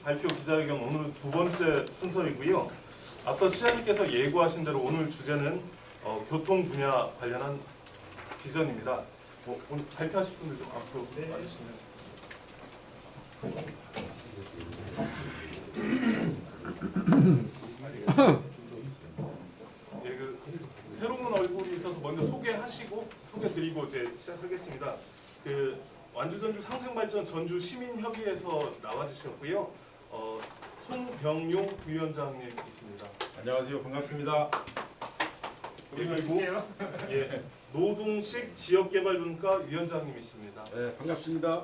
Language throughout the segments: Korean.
발표 기자회견 오늘 두 번째 순서이고요. 앞서 시장님께서 예고하신 대로 오늘 주제는 교통 분야 관련한 비전입니다. 오늘 발표하실 분들 좀 앞으로 와주시면. 예, 새로운 얼굴이 있어서 먼저 소개드리고 이제 시작하겠습니다. 완주 전주 상생발전 전주 시민협의회에서 나와주셨고요. 손병용 부위원장님 있습니다. 안녕하세요. 반갑습니다. 그리고 예, 노동식 지역개발분과 위원장님이십니다. 네, 반갑습니다.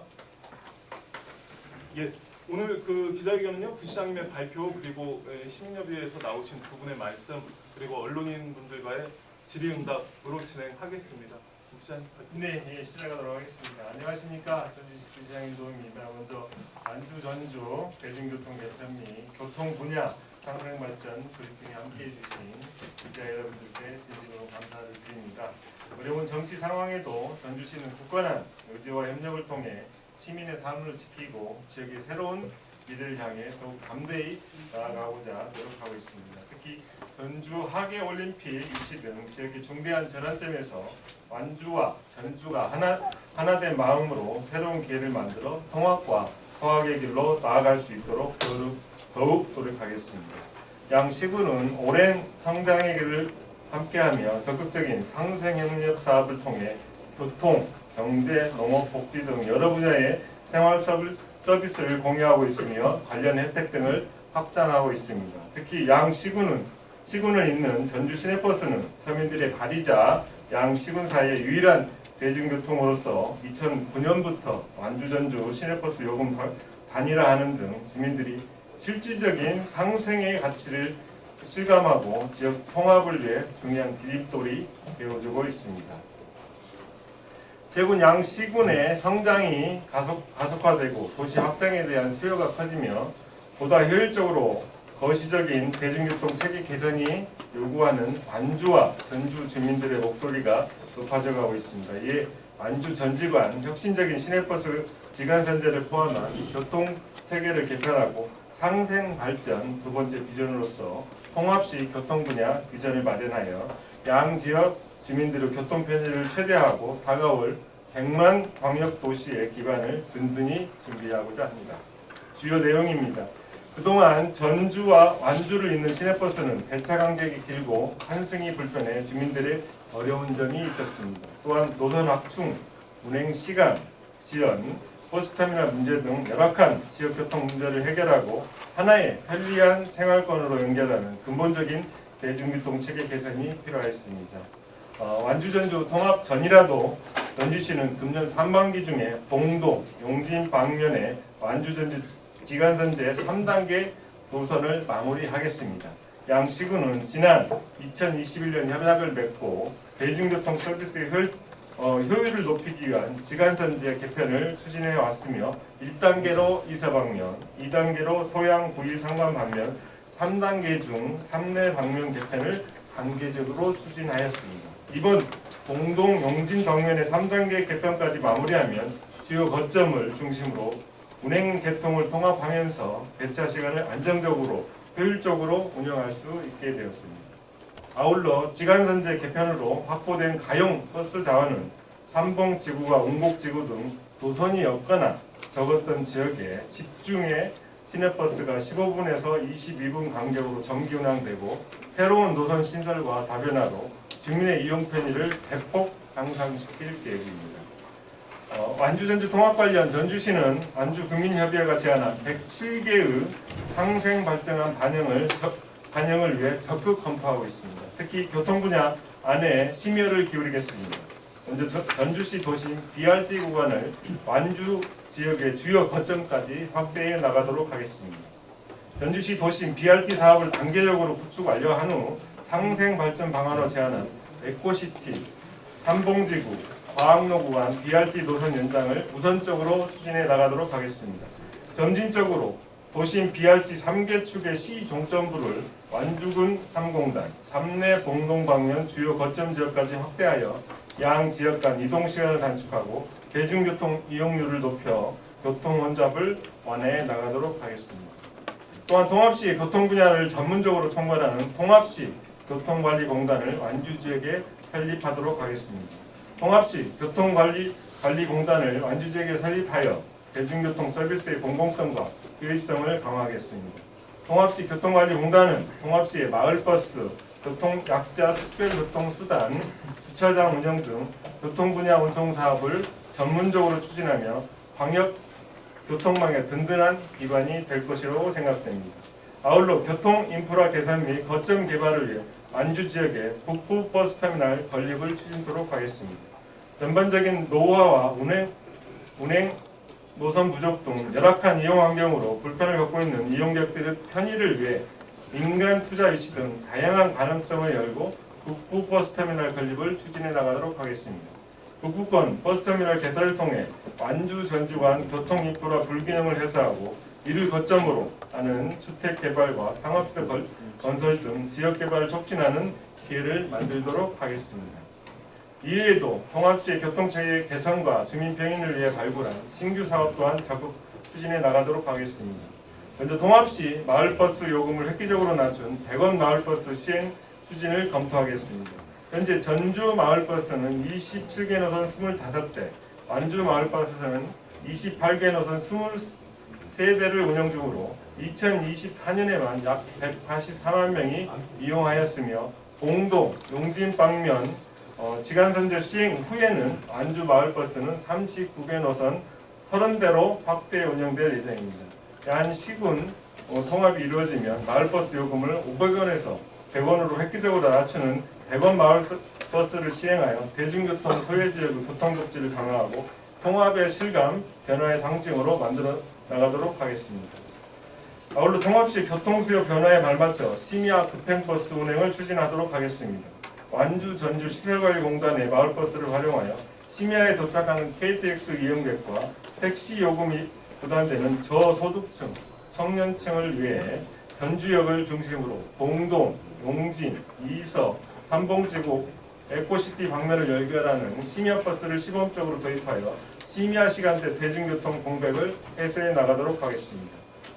예, 오늘 기자회견은요, 부시장님의 발표 그리고 시민협의회에서 나오신 두 분의 말씀 그리고 언론인분들과의 질의응답으로 진행하겠습니다. 부시장님 발표. 네, 시작하도록 하겠습니다. 안녕하십니까, 전주시 부시장 이도입니다. 먼저 완주 전주 대중교통 개편 및 교통 분야 상생발전 브리핑에 함께해 주신 기자 여러분들께 진심으로 감사를 드립니다. 어려운 정치 상황에도 전주시는 굳건한 의지와 협력을 통해 시민의 삶을 지키고 지역의 새로운 미래를 향해 더욱 담대히 나아가고자 노력하고 있습니다. 특히 전주 하계올림픽 유치 등 지역의 중대한 전환점에서 완주와 전주가 하나된 마음으로 새로운 기회를 만들어 통합과 통합의 길로 나아갈 수 있도록 더욱 노력하겠습니다. 양 시군은 오랜 성장의 길을 함께하며 적극적인 상생협력 사업을 통해 교통, 경제, 농업, 복지 등 여러 분야의 생활 서비스를 공유하고 있으며 관련 혜택 등을 확장하고 있습니다. 특히 양 시군을 잇는 전주 시내버스는 서민들의 발이자 양 시군 사이의 유일한 대중교통으로서 2009년부터 완주 전주 시내버스 요금 단일화하는 등 시민들이 실질적인 상생의 가치를 실감하고 지역 통합을 위해 중요한 디딤돌이 되어주고 있습니다. 최근 양 시군의 성장이 가속화되고 도시 확장에 대한 수요가 커지며 보다 효율적으로 거시적인 대중교통 체계 개선이 요구하는 완주와 전주 주민들의 목소리가 높아져가고 있습니다. 이에 완주 전지관 혁신적인 시내버스 지간선제를 포함한 교통 체계를 개편하고 상생 발전 두 번째 비전으로서 통합식 교통 분야 비전을 마련하여 양 지역 주민들의 교통 편의를 최대화하고 다가올 100만 광역 도시의 기반을 든든히 준비하고자 합니다. 주요 내용입니다. 그동안 전주와 완주를 잇는 시내버스는 배차 간격이 길고 환승이 불편해 주민들의 어려운 점이 있었습니다. 또한 노선 확충, 운행 시간, 지연, 버스터미널 문제 등 열악한 지역교통 문제를 해결하고 하나의 편리한 생활권으로 연결하는 근본적인 대중교통 체계 개선이 필요했습니다. 완주 전주 통합 전이라도 전주시는 금년 상반기 중에 봉도, 용진 방면에 완주 전주 지간선제 3단계 노선을 마무리하겠습니다. 양 시군은 지난 2021년 협약을 맺고 대중교통 서비스의 효율을 높이기 위한 지간선제 개편을 추진해 왔으며 1단계로 이서방면, 2단계로 소양 부위 상관 방면, 3단계 중 3내 방면 개편을 단계적으로 추진하였습니다. 이번 봉동 용진 방면의 3단계 개편까지 마무리하면 주요 거점을 중심으로 운행 개통을 통합하면서 배차 시간을 안정적으로 효율적으로 운영할 수 있게 되었습니다. 아울러 지간선제 개편으로 확보된 가용 버스 자원은 삼봉지구와 웅곡지구 등 노선이 없거나 적었던 지역에 집중해 시내버스가 15분에서 22분 간격으로 정기 운항되고 새로운 노선 신설과 다변화로 주민의 이용 편의를 대폭 향상시킬 계획입니다. 완주 전주 통합 관련 전주시는 완주국민협의회가 제안한 107개의 상생 발전한 반영을 위해 적극 검토하고 있습니다. 특히 교통 분야 안에 심혈을 기울이겠습니다. 먼저 전주시 도심 BRT 구간을 완주 지역의 주요 거점까지 확대해 나가도록 하겠습니다. 전주시 도심 BRT 사업을 단계적으로 구축 완료한 후 상생 발전 방안으로 제안한 에코시티, 삼봉지구, 과학로 구간 BRT 노선 연장을 우선적으로 추진해 나가도록 하겠습니다. 점진적으로 도심 BRT 3개 축의 시 종점부를 완주군 3공단, 3내 봉동 방면 주요 거점 지역까지 확대하여 양 지역 간 이동 시간을 단축하고 대중교통 이용률을 높여 교통 혼잡을 완화해 나가도록 하겠습니다. 또한 통합시 교통 분야를 전문적으로 총괄하는 통합시 교통관리공단을 완주지역에 설립하도록 하겠습니다. 통합시 교통관리공단을 완주지역에 설립하여 대중교통 서비스의 공공성과 효율성을 강화하겠습니다. 통합시 교통관리공단은 통합시의 마을버스, 교통약자 특별교통수단, 주차장 운영 등 교통 분야 운송 사업을 전문적으로 추진하며 광역 교통망의 든든한 기반이 될 것이라고 생각됩니다. 아울러 교통 인프라 개선 및 거점 개발을 위해 완주 지역에 북부 버스터미널 건립을 추진토록 하겠습니다. 전반적인 노후화와 운행 노선 부족 등 열악한 이용 환경으로 불편을 겪고 있는 이용객들의 편의를 위해 민간 투자 위치 등 다양한 가능성을 열고 북부 버스터미널 건립을 추진해 나가도록 하겠습니다. 북부권 버스터미널 개설을 통해 완주 전주 간 교통 인프라 불균형을 해소하고 이를 거점으로 하는 주택 개발과 상업시설 건설 등 지역 개발을 촉진하는 기회를 만들도록 하겠습니다. 이외에도 통합시의 교통체계 개선과 주민 병인을 위해 발굴한 신규 사업 또한 적극 추진해 나가도록 하겠습니다. 먼저 통합시 마을버스 요금을 획기적으로 낮춘 100원 마을버스 시행 추진을 검토하겠습니다. 현재 전주 마을버스는 27개 노선 25대, 완주 마을버스는 28개 노선 23대를 운영 중으로 2024년에만 약 184만 명이 이용하였으며 공동, 용진 방면 지간선제 시행 후에는 완주 마을버스는 39개 노선 30대로 확대 운영될 예정입니다. 한 시군 통합이 이루어지면 마을버스 요금을 500원에서 100원으로 획기적으로 낮추는 100원 마을버스를 시행하여 대중교통 소외지역의 교통복지를 강화하고 통합의 실감, 변화의 상징으로 만들어 나가도록 하겠습니다. 아울러 통합시 교통수요 변화에 발맞춰 심야 급행버스 운행을 추진하도록 하겠습니다. 완주 전주 시설관리공단의 마을버스를 활용하여 심야에 도착하는 KTX 이용객과 택시 요금이 부담되는 저소득층, 청년층을 위해 전주역을 중심으로 봉동, 용진, 이서, 삼봉지구, 에코시티 방면을 연결하는 심야버스를 시범적으로 도입하여 심야 시간대 대중교통 공백을 해소해 나가도록 하겠습니다.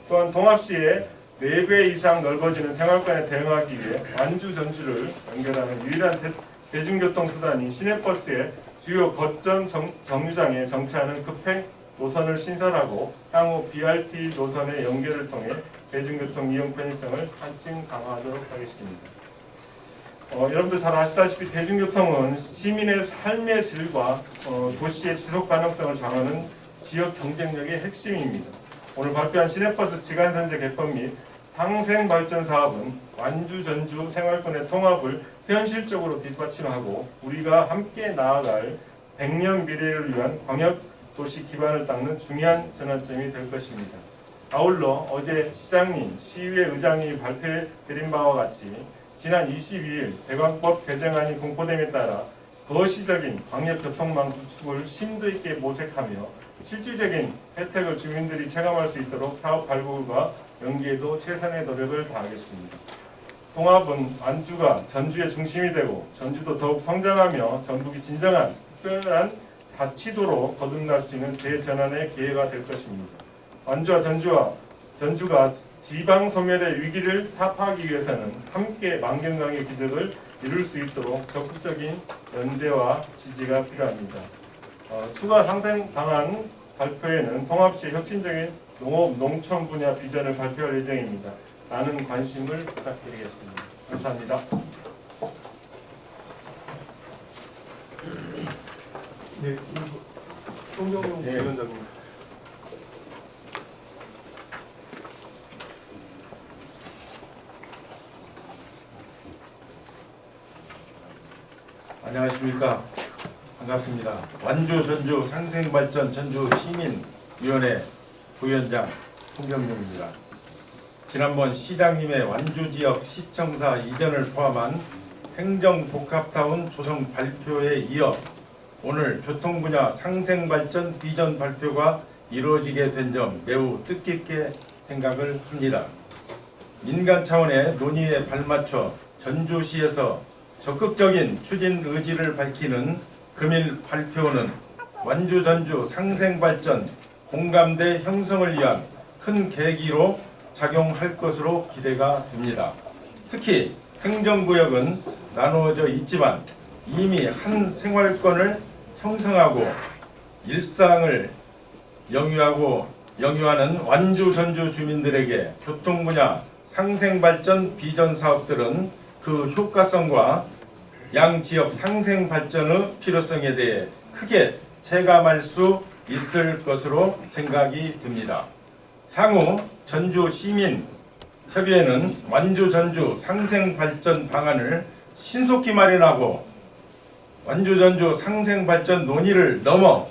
또한 통합시에 4배 이상 넓어지는 생활권에 대응하기 위해 완주 전주를 연결하는 유일한 대중교통 수단인 시내버스의 주요 거점 정류장에 정차하는 급행 노선을 신설하고 향후 BRT 노선의 연결을 통해 대중교통 이용 편의성을 한층 강화하도록 하겠습니다. 여러분들 잘 아시다시피 대중교통은 시민의 삶의 질과 도시의 지속 가능성을 정하는 지역 경쟁력의 핵심입니다. 오늘 발표한 시내버스 지간선제 개편 및 상생발전 사업은 완주 전주 생활권의 통합을 현실적으로 뒷받침하고 우리가 함께 나아갈 100년 미래를 위한 광역 도시 기반을 닦는 중요한 전환점이 될 것입니다. 아울러 어제 시장님, 시의회 의장이 발표해드린 바와 같이 지난 22일 대관법 개정안이 공포됨에 따라 거시적인 광역교통망 구축을 심도 있게 모색하며 실질적인 혜택을 주민들이 체감할 수 있도록 사업 발굴과 연계에도 최선의 노력을 다하겠습니다. 통합은 완주가 전주의 중심이 되고 전주도 더욱 성장하며 전북이 진정한 특별한 자치도로 거듭날 수 있는 대전환의 기회가 될 것입니다. 완주와 전주가 지방 소멸의 위기를 타파하기 위해서는 함께 만경강의 기적을 이룰 수 있도록 적극적인 연대와 지지가 필요합니다. 추가 상생 방안 발표에는 통합시 혁신적인 농업, 농촌 분야 비전을 발표할 예정입니다. 많은 관심을 부탁드리겠습니다. 감사합니다. 네, 송경용 위원장님. 안녕하십니까. 반갑습니다. 완주 전주 상생발전 전주 시민위원회 부위원장 송경용입니다. 지난번 시장님의 완주 지역 시청사 이전을 포함한 행정복합타운 조성 발표에 이어 오늘 교통 분야 상생발전 비전 발표가 이루어지게 된 점 매우 뜻깊게 생각을 합니다. 민간 차원의 논의에 발맞춰 전주시에서 적극적인 추진 의지를 밝히는 금일 발표는 완주 전주 상생발전 공감대 형성을 위한 큰 계기로 작용할 것으로 기대가 됩니다. 특히 행정구역은 나누어져 있지만 이미 한 생활권을 형성하고 일상을 영유하는 완주 전주 주민들에게 교통 분야 상생발전 비전 사업들은 그 효과성과 양 지역 상생 발전의 필요성에 대해 크게 체감할 수 있을 것으로 생각이 듭니다. 향후 전주 시민 협의회는 완주 전주 상생 발전 방안을 신속히 마련하고 완주 전주 상생 발전 논의를 넘어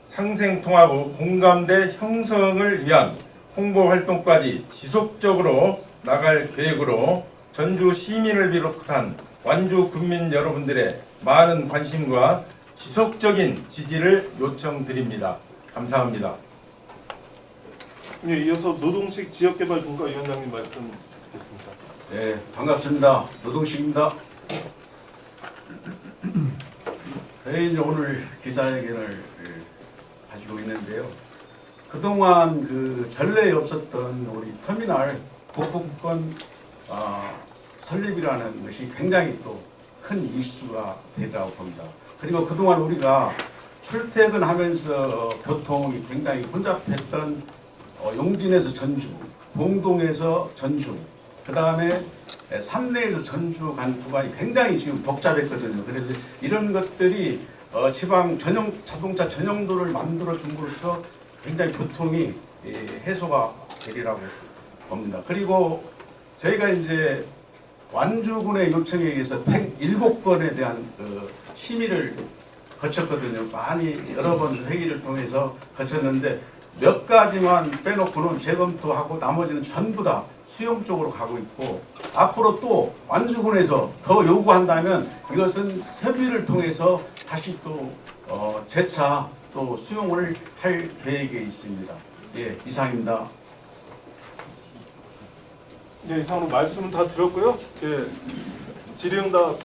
상생 통합 후 공감대 형성을 위한 홍보 활동까지 지속적으로 나갈 계획으로 전주 시민을 비롯한 완주 국민 여러분들의 많은 관심과 지속적인 지지를 요청드립니다. 감사합니다. 예, 이어서 노동식 지역개발분과위원장님 말씀 듣겠습니다. 네, 반갑습니다. 노동식입니다. 저희 이제 오늘 기자회견을 가지고 있는데요. 그동안 그 전례 없었던 우리 터미널 북부권 설립이라는 것이 굉장히 또 큰 이슈가 되리라고 봅니다. 그리고 그동안 우리가 출퇴근하면서 교통이 굉장히 혼잡했던 용진에서 전주, 봉동에서 전주, 그 다음에 삼내에서 전주 간 구간이 굉장히 지금 복잡했거든요. 그래서 이런 것들이 지방 전용 자동차 전용도를 만들어 줌으로써 굉장히 교통이 해소가 되리라고 봅니다. 그리고 저희가 이제 완주군의 요청에 의해서 107건에 대한 심의를 거쳤거든요. 많이 여러 번 회의를 통해서 거쳤는데 몇 가지만 빼놓고는 재검토하고 나머지는 전부 다 수용 쪽으로 가고 있고, 앞으로 또 완주군에서 더 요구한다면 이것은 협의를 통해서 다시 또 재차 또 수용을 할 계획에 있습니다. 예, 이상입니다. 네, 이상으로 말씀은 다 드렸고요. 예, 질의응답